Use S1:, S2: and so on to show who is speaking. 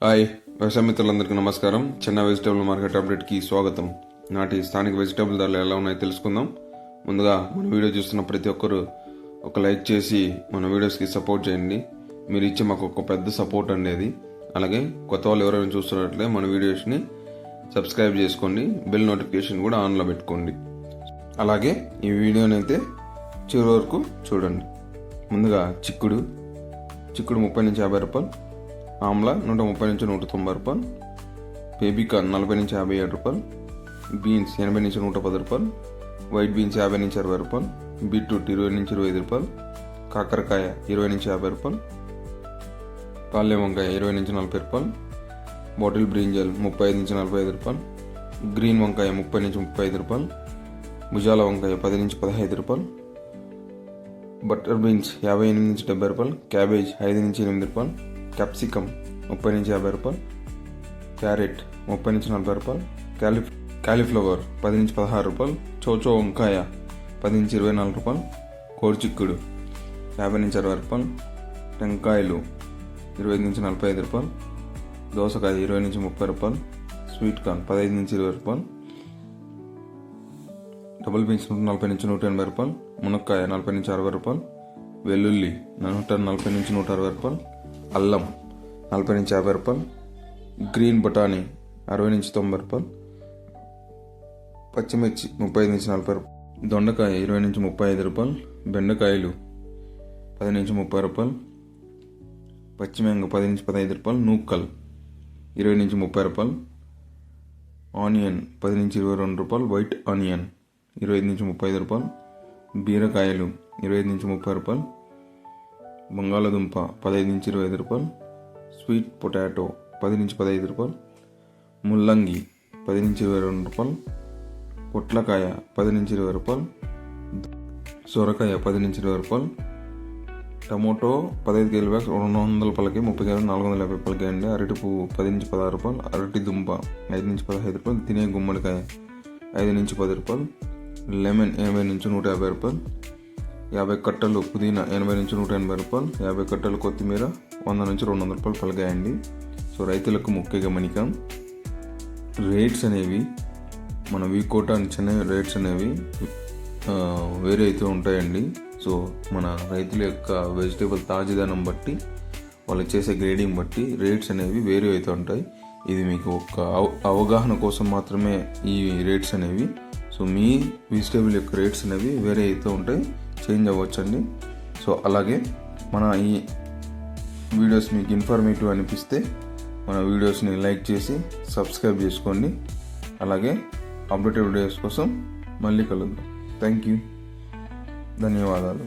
S1: Hi వ్యవసాయ మిత్రులందరికీ నమస్కారం. చిన్న వెజిటేబుల్ మార్కెట్ అప్డేట్కి స్వాగతం. నాటి స్థానిక వెజిటేబుల్ ధరలు ఎలా ఉన్నాయో తెలుసుకుందాం. ముందుగా మన వీడియో చూస్తున్న ప్రతి ఒక్కరు ఒక లైక్ చేసి మన వీడియోస్కి సపోర్ట్ చేయండి. మీరు ఇచ్చే మాకు ఒక పెద్ద సపోర్ట్ అనేది. అలాగే కొత్త వాళ్ళు ఎవరైనా చూస్తున్నట్లే మన వీడియోస్ని సబ్స్క్రైబ్ చేసుకోండి, బెల్ నోటిఫికేషన్ కూడా ఆన్లో పెట్టుకోండి. అలాగే ఈ వీడియోని అయితే చివరి వరకు చూడండి. ముందుగా చిక్కుడు 30 నుంచి 50 రూపాయలు, ఆమ్లా 130 నుంచి 190 రూపాయలు, బేబీకార్న్ 40 నుంచి 57 రూపాయలు, బీన్స్ 80 నుంచి 110 రూపాయలు, వైట్ బీన్స్ 50 నుంచి 60 రూపాయలు, బీట్రూట్ 20 నుంచి 25 రూపాయలు, కాకరకాయ 20 నుంచి 50 రూపాయలు, పాలెం వంకాయ 20 నుంచి 40 రూపాయలు, బాటిల్ బ్రింజల్ 35 నుంచి 45 రూపాయలు, గ్రీన్ వంకాయ 30 నుంచి 35 రూపాయలు, భుజాల వంకాయ 10 నుంచి 15 రూపాయలు, బటర్ బీన్స్ 58 నుంచి 70 రూపాయలు, క్యాబేజ్ 5 నుంచి 8 రూపాయలు, క్యాప్సికమ్ 30 నుంచి 50 రూపాయలు, క్యారెట్ 30 నుంచి 40 రూపాయలు, కాలీఫ్లవర్ 10 నుంచి 16 రూపాయలు, చోచో వంకాయ 10 నుంచి 24 రూపాయలు, కోడి చిక్కుడు 50 నుంచి 60 రూపాయలు, టెంకాయలు 25 నుంచి 45 రూపాయలు, దోసకాయ 20 నుంచి 30 రూపాయలు, స్వీట్ కార్న్ 15 నుంచి 20 రూపాయలు, డబుల్ బీన్స్ 40 నుంచి 180 రూపాయలు, మునక్కాయ 40 నుంచి 60 రూపాయలు, వెల్లుల్లి 140 నుంచి 160 రూపాయలు, అల్లం 40 నుంచి 50 రూపాయలు, గ్రీన్ బఠానీ 60 నుంచి 90 రూపాయలు, పచ్చిమిర్చి 35 నుంచి 40 రూపాయలు, దొండకాయ 20 నుంచి 35 రూపాయలు, బెండకాయలు 10 నుంచి 30 రూపాయలు, పచ్చిమింగ 10 నుంచి 15 రూపాయలు, నూక్కల్ 20 నుంచి 30 రూపాయలు, ఆనియన్ 10 నుంచి 22 రూపాయలు, వైట్ ఆనియన్ 25 నుంచి 35 రూపాయలు, బీరకాయలు 25 నుంచి 30 రూపాయలు, బంగాళదుంప 15 నుంచి 25 రూపాయలు, స్వీట్ పొటాటో 10 నుంచి 15 రూపాయలు, ముల్లంగి 10 నుంచి 22 రూపాయలు, పొట్లకాయ 10 నుంచి 20 రూపాయలు, సొరకాయ 10 నుంచి 20 రూపాయలు, టమోటో 15 కిలో బ్యాగ్స్ 200 రూపాయలకి, 30 కిలో 450 రూపాయలకి అండి. అరటి పువ్వు 10 నుంచి 16 రూపాయలు, అరటి దుంప 5 నుంచి 15 రూపాయలు, తినే గుమ్మడికాయ 5 నుంచి 10 రూపాయలు, లెమన్ 80 నుంచి 150 రూపాయలు, 50 కట్టలు పుదీనా 80 నుంచి 180 రూపాయలు, 50 కట్టలు కొత్తిమీర 100 నుంచి 200 రూపాయలు పలికాయండి. సో రైతులకు ముఖ్య గమనిక, రేట్స్ అనేవి మన వీకోట అని చిన్న రేట్స్ అనేవి వేరే అయితే ఉంటాయండి. సో మన రైతుల యొక్క వెజిటేబుల్ తాజాదనం బట్టి, వాళ్ళు చేసే గ్రేడింగ్ బట్టి రేట్స్ అనేవి వేరే అయితే ఉంటాయి. ఇది మీకు ఒక అవగాహన కోసం మాత్రమే ఈ రేట్స్ అనేవి. సో మీ వెజిటేబుల్ యొక్క రేట్స్ అనేవి వేరే అయితే ఉంటాయి, చేంజ్ అవ్వచ్చండి. సో అలాగే మన ఈ వీడియోస్ మీకు ఇన్ఫర్మేటివ్ అనిపిస్తే మన వీడియోస్ని లైక్ చేసి సబ్స్క్రైబ్ చేసుకోండి. అలాగే అప్డేటెడ్ వీడియోస్ కోసం మళ్ళీ కలుద్దాం. థ్యాంక్ యూ, ధన్యవాదాలు.